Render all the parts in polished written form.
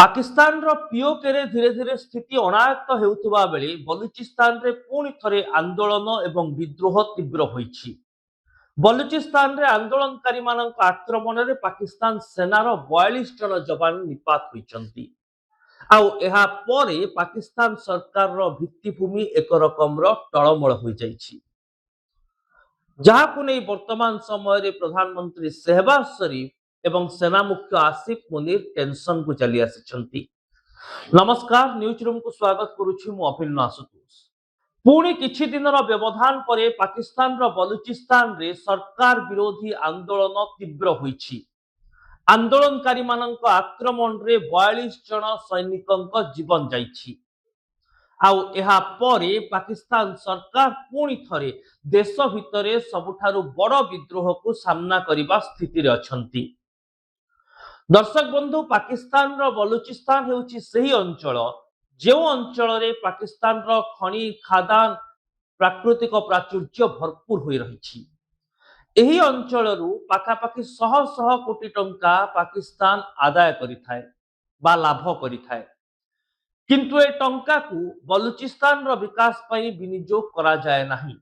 Pakistan PoK रे धीरे धीरे स्थिति अनायत्त हेउथुबा बेले बलूचिस्तान रे पुणी थरे आंदोलन एवं विद्रोह तीव्र होईछि। बलूचिस्तान रे आंदोलनकारी मानक आक्रमण रे पाकिस्तान सेनार 42 जन जवान निपात होइछन्ति। आउ एहा परे पाकिस्तान सरकार रो भित्तिभूमि एक रकम रो टळमळ होई जाइछि, जहाकु नै वर्तमान समय रे प्रधानमंत्री शहबाज शरीफ एवं सेना मुख्य आसिफ मुनीर टेंशन को चली आसिछन्ति। नमस्कार, न्यूज रूम को स्वागत करुछि मु अभिन्न आशुतोष। पुणी किछि दिनर व्यवधान परे पाकिस्तान रो बलूचिस्तान रे सरकार विरोधी आंदोलन तीव्र होईछि। आंदोलनकारी मानक आक्रमण रे 42 जन सैनिकक जीवन जाइछि। आउ एहा परे पाकिस्तान सरकार पुणी थरे देश भितरे सबुठारु बड़ विद्रोह को सामना करिबा स्थिति रे अछन्ति। दर्शक बंधु, पाकिस्तान रो बलूचिस्तान हेउछि सेही अंचल जो अंचल रे पाकिस्तान रो खनि खादान प्राकृतिक प्राचुर्य भरपूर होई रहिछि। एही अंचलरू पाखापाखि शह शह कोटी टंका पाकिस्तान आदाय करिथाय बा लाभ करिथाय, किंतु ए टंका को बलूचिस्तान रो विकास पई विनियोग करा जाय नाही।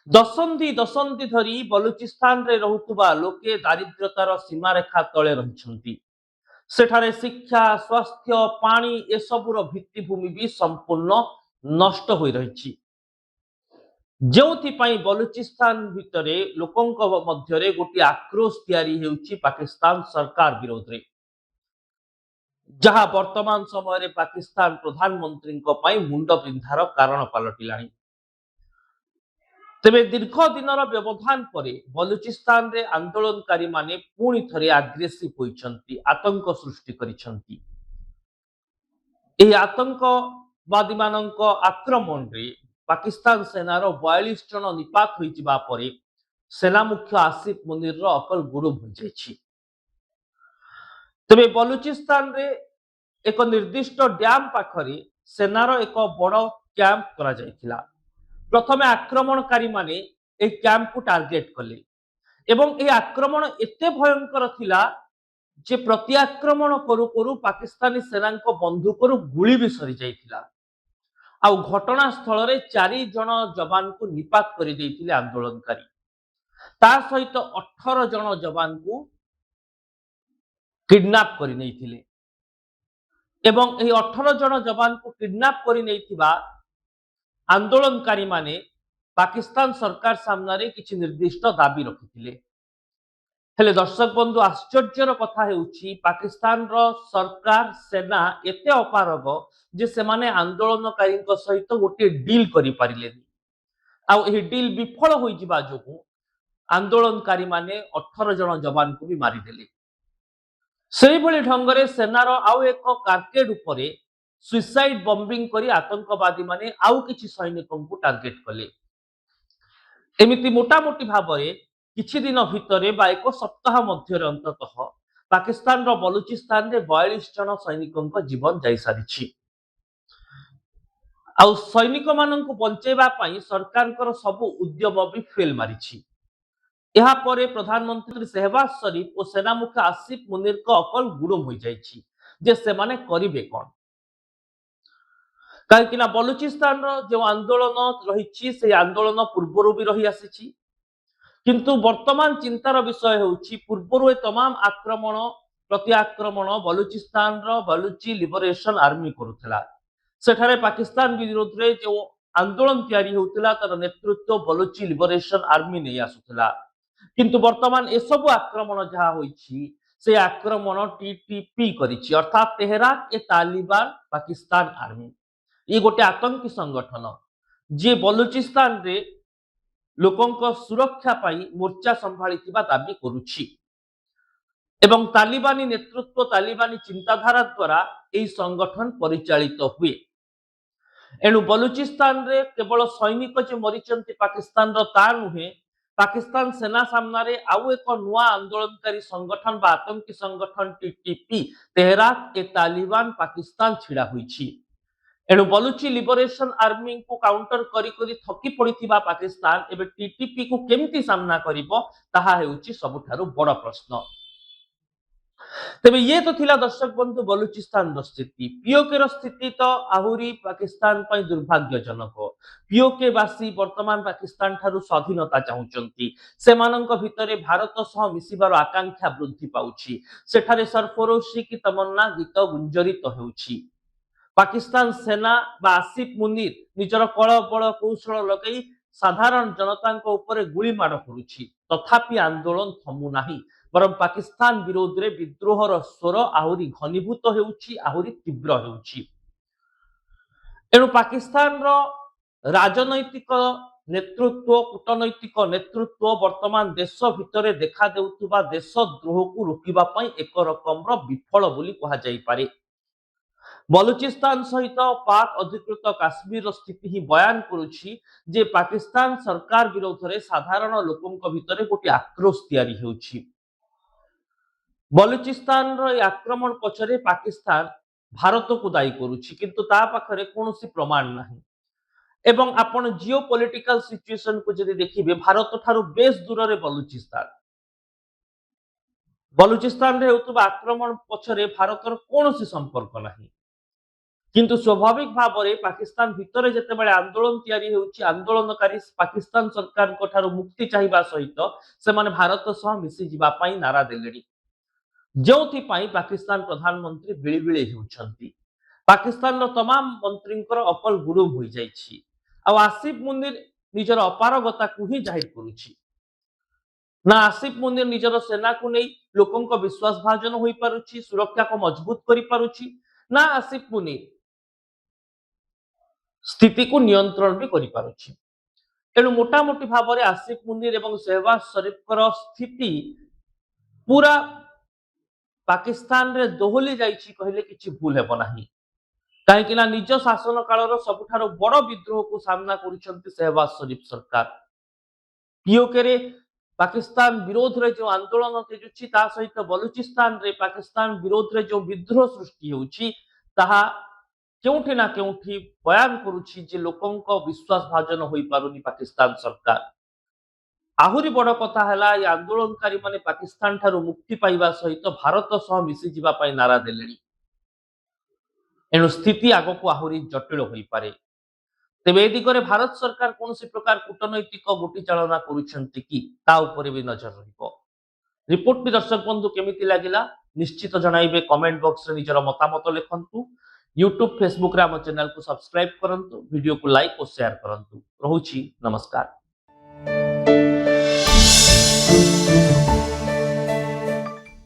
दशंधि धरी बलूचिस्तान रे रहुतुबा लोके दारिद्रतार सीमारेखा तले रहिछन्ति। सेठारे शिक्षा, स्वास्थ्य, पानी एसबुर भित्तिभूमि भी संपूर्ण नष्ट होई रहिछि, जोथिपाई बलूचिस्तान भितरे लोकंक मध्यरे गोटी आक्रोश तैयारी हेउछि पाकिस्तान सरकार विरोध रे, जहा वर्तमान समय रे पाकिस्तान प्रधानमंत्री मुंड पिंधार कारण पलटिलाणी। तेबे दीर्घ दिनर व्यवधान परे बलूचिस्तान रे आंदोलनकारी माने पुणी थरे आग्रेसिव होइछन्ति, आतंक सृष्टि करिछन्ति। एही आतंकवादी मानक आक्रमण रे पाकिस्तान सेनार 42 जन निपात होइजिबा परे सेना मुख्य आसिफ मुनीर रो अकल गुरुम होई जाइछि। तेबे बलूचिस्तान रे एक निर्दिष्ट डैम पाखरे सेनार एक बड़ कैंप करा जायतिला। प्रथमे आक्रमणकारी माने ए कैंप को टार्गेट कले एवं ए आक्रमण एते भयंकर थिला जे प्रति आक्रमण करू करू पाकिस्तानी सेनांक बंदूकरू गुली भी सरी जाइतिला। आउ घटना स्थल रे 4 जन जवान को निपात करि दैथिले आंदोलनकारी। ता सहित 18 जन जवान को किडनैप करि नैथिले एवं एही 18 जन जवान को किडनैप करि नैथिबा आंदोलनकारी माने पाकिस्तान सरकार सामना रे किछि निर्दिष्ट दाबी रखिथिले। हेले दर्शक बंधु, आश्चर्यर कथा हेउछि पाकिस्तान रो सरकार सेना एते अपारग जे सेमाने आंदोलनकारी सहित गोटे डील करि पारिलेनी। आउ एही डील विफल होई जिबा जोगु आंदोलनकारी माने 18 जन जवान को भी मारि देले। सेही भली ढंगरे सेनार आउ एक कारकेड उपरे सुइसाइड बॉम्बिंग करी आतंकवादी माने आउ किछि सैनिकन को टार्गेट कले। एमिति मोटामोटी भाबरे किछि दिन भितरे बा एक सप्ताह मध्यरे अंततः पाकिस्तान रो बलूचिस्तान रे 42 जन सैनिकन को जीवन जाई सारिछि। आउ सैनिक मानन को बंचेबा पई सरकारकर सब उद्यम भी फेल मारिछि। एहा परे प्रधानमंत्री शहबाज शरीफ और सेना मुख्य आसिफ मुनीर को अकल गुरुम होई जाइछि जे से माने करिवे कोन। कहीं बलूचिस्तान जो आंदोलन रही से आंदोलन पूर्वर भी रही आसी, किंतु वर्तमान चिंतार विषय होउछि पूर्वर ए तमाम आक्रमण प्रति आक्रमण बलूचिस्तान बलूची लिबरेशन आर्मी करुथिला। सेठारे पाकिस्तान विरोध रे जो आंदोलन तैयारी होउथिला तार नेतृत्व बलूची लिबरेशन आर्मी नै आसुथिला, किंतु वर्तमान ए सब आक्रमण जहा होइछि से आक्रमण टीटीपी करिछि, अर्थात तेहराक ए तालिबान पाकिस्तान आर्मी। ये गोटे आतंकी संगठन जे बलूचिस्तान रे लोकंक सुरक्षा पाई मोर्चा संभाली दाबी करुछि एवं तालिबानी नेतृत्व तालिबानी चिंताधारा द्वारा यह संगठन परिचालित हुए। एणु बलूचिस्तान रे केवल सैनिक जे मरिचंती पाकिस्तान रो ता नुहे, पाकिस्तान सेना सामना रे आउ एक नुआ आंदोलनकारी संगठन बा आतंकी संगठन टीटीपी तेहराक ए तालिबान पाकिस्तान छिड़ा हुईछि। एणु बलूची लिबरेशन आर्मी को काउंटर करी करी थकी पड़िथिबा पाकिस्तान एबे टीटीपी को केमती सामना करिवो ताहा हेउची सबुठारु बड़ प्रश्न। ତେବେ ଇଏ ତ ଥିଲା ଦର୍ଶକ ବନ୍ଧୁ ବଲୁଚିସ୍ତାନର ସ୍ଥିତି। ପିଓକେର ସ୍ଥିତି ତ ଆହୁରି ପାକିସ୍ତାନ ପାଇଁ ଦୁର୍ଭାଗ୍ୟଜନକ। ପିଓକେ ବାସୀ ବର୍ତ୍ତମାନ ପାକିସ୍ତାନ ଠାରୁ ସ୍ୱାଧୀନତା ଚାହୁଁଛନ୍ତି। ସେମାନଙ୍କ ଭିତରେ ଭାରତ ସହ ମିଶିବାର ଆକାଂକ୍ଷା ବୃଦ୍ଧି ପାଉଛି। ସେଠାରେ ସରଫରୋଶୀ କି ତମନ୍ନା ଗୀତ ଗୁଞ୍ଜରିତ ହେଉଛି। ପାକିସ୍ତାନ ସେନା ବା ଆସିଫ ମୁନିର ନିଜର କଳ ବଳ କୌଶଳ ଲଗାଇ ସାଧାରଣ ଜନତାଙ୍କ ଉପରେ ଗୁଳିମାଡ଼ କରୁଛି। ତଥାପି ଆନ୍ଦୋଳନ ଥମୁ ନାହିଁ। ବରଂ ପାକିସ୍ତାନ ବିରୋଧରେ ବିଦ୍ରୋହର ସ୍ୱର ଆହୁରି ଘନୀଭୂତ ହେଉଛି, ଆହୁରି ତୀବ୍ର ହେଉଛି। ଏଣୁ ପାକିସ୍ତାନର ରାଜନୈତିକ ନେତୃତ୍ୱ, କୂଟନୈତିକ ନେତୃତ୍ୱ ବର୍ତ୍ତମାନ ଦେଶ ଭିତରେ ଦେଖାଦେଉଥିବା ଦେଶଦ୍ରୋହକୁ ରୋକିବା ପାଇଁ ଏକ ରକମର ବିଫଳ ବୋଲି କୁହାଯାଇପାରେ। ବଲୁଚିସ୍ତାନ ସହିତ ପାକ୍ ଅଧିକୃତ କାଶ୍ମୀରର ସ୍ଥିତି ହିଁ ବୟାନ କରୁଛି ଯେ ପାକିସ୍ତାନ ସରକାର ବିରୋଧରେ ସାଧାରଣ ଲୋକଙ୍କ ଭିତରେ ଗୋଟିଏ ଆକ୍ରୋଶ ତିଆରି ହେଉଛି। ବଲୁଚିସ୍ତାନର ଏହି ଆକ୍ରମଣ ପଛରେ ପାକିସ୍ତାନ ଭାରତକୁ ଦାୟୀ କରୁଛି, କିନ୍ତୁ ତା ପାଖରେ କୌଣସି ପ୍ରମାଣ ନାହିଁ। ଏବଂ ଆପଣ ଜିଓ ପଲିଟିକାଲ ସିଚୁଏସନକୁ ଯଦି ଦେଖିବେ, ଭାରତ ଠାରୁ ବେଶ ଦୂରରେ ବଲୁଚିସ୍ତାନ। ବଲୁଚିସ୍ତାନରେ ହେଉଥିବା ଆକ୍ରମଣ ପଛରେ ଭାରତର କୌଣସି ସମ୍ପର୍କ ନାହିଁ। କିନ୍ତୁ ସ୍ୱାଭାବିକ ଭାବରେ ପାକିସ୍ତାନ ଭିତରେ ଯେତେବେଳେ ଆନ୍ଦୋଳନ ତିଆରି ହେଉଛି, ଆନ୍ଦୋଳନକାରୀ ପାକିସ୍ତାନ ସରକାରଙ୍କ ଠାରୁ ମୁକ୍ତି ଚାହିଁବା ସହିତ ସେମାନେ ଭାରତ ସହ ମିଶିଯିବା ପାଇଁ ନାରା ଦେଲେଣି। ଯେଉଁଥିପାଇଁ ପାକିସ୍ତାନ ପ୍ରଧାନମନ୍ତ୍ରୀ ବିଳିବିଳି ହେଉଛନ୍ତି। ପାକିସ୍ତାନର ତମାମ ମନ୍ତ୍ରୀଙ୍କର ଅକଲ ଗୁଡୁମ ହୋଇଯାଇଛି। ଆଉ ଆସିଫ ମୁନିର ନିଜର ଅପାରଗତାକୁ ହିଁ ଜାହିର କରୁଛି। ନା ଆସିଫ ମୁନିର ନିଜର ସେନାକୁ ନେଇ ଲୋକଙ୍କ ବିଶ୍ୱାସ ଭାଜନ ହୋଇପାରୁଛି, ସୁରକ୍ଷାକୁ ମଜବୁତ କରିପାରୁଛି, ନା ଆସିଫ ମୁନିର ସ୍ଥିତିକୁ ନିୟନ୍ତ୍ରଣ ବି କରିପାରୁଛି। ତେଣୁ ମୋଟାମୋଟି ଭାବରେ ଆସିଫ ମୁନିର ଏବଂ ସେହବାଜ ଶରୀଫଙ୍କର ସ୍ଥିତି ପୁରା ପାକିସ୍ତାନରେ ଦୋହଲି ଯାଇଛି କହିଲେ କିଛି ଭୁଲ ହେବ ନାହିଁ। କାହିଁକି ନା ନିଜ ଶାସନ କାଳର ସବୁଠାରୁ ବଡ ବିଦ୍ରୋହକୁ ସାମ୍ନା କରୁଛନ୍ତି ସେହବାଜ ଶରୀଫ ସରକାର। ପିଓକେରେ ପାକିସ୍ତାନ ବିରୋଧରେ ଯେଉଁ ଆନ୍ଦୋଳନ ତେଜୁଛି, ତା ସହିତ ବଲୁଚିସ୍ତାନରେ ପାକିସ୍ତାନ ବିରୋଧରେ ଯେଉଁ ବିଦ୍ରୋହ ସୃଷ୍ଟି ହେଉଛି, ତାହା କେଉଁଠି ନା କେଉଁଠି ବୟାନ କରୁଛି ଯେ ଲୋକଙ୍କ ବିଶ୍ୱାସ ଭାଜନ ହୋଇପାରୁନି ପାକିସ୍ତାନ ସରକାର। ଆହୁରି ବଡ କଥା ହେଲା, ଏହି ଆନ୍ଦୋଳନକାରୀ ମାନେ ପାକିସ୍ତାନ ଠାରୁ ମୁକ୍ତି ପାଇବା ସହିତ ଭାରତ ସହ ମିଶିଯିବା ପାଇଁ ନାରା ଦେଲେଣି। ଏଣୁ ସ୍ଥିତି ଆଗକୁ ଆହୁରି ଜଟିଳ ହୋଇପାରେ। ତେବେ ଏ ଦିଗରେ ଭାରତ ସରକାର କୌଣସି ପ୍ରକାର କୂଟନୈତିକ ଗୋଟିଚାଳନା କରୁଛନ୍ତି କି, ତା ଉପରେ ବି ନଜର ରହିବ। ରିପୋର୍ଟଟି ଦର୍ଶକ ବନ୍ଧୁ କେମିତି ଲାଗିଲା ନିଶ୍ଚିତ ଜଣାଇବେ। କମେଣ୍ଟ ବକ୍ସରେ ନିଜର ମତାମତ ଲେଖନ୍ତୁ। यूट्यूब फेसबुक रे आम चैनल को सब्सक्राइब करंतु, वीडियो को लाइक और शेयर करंतु। रहुछि नमस्कार।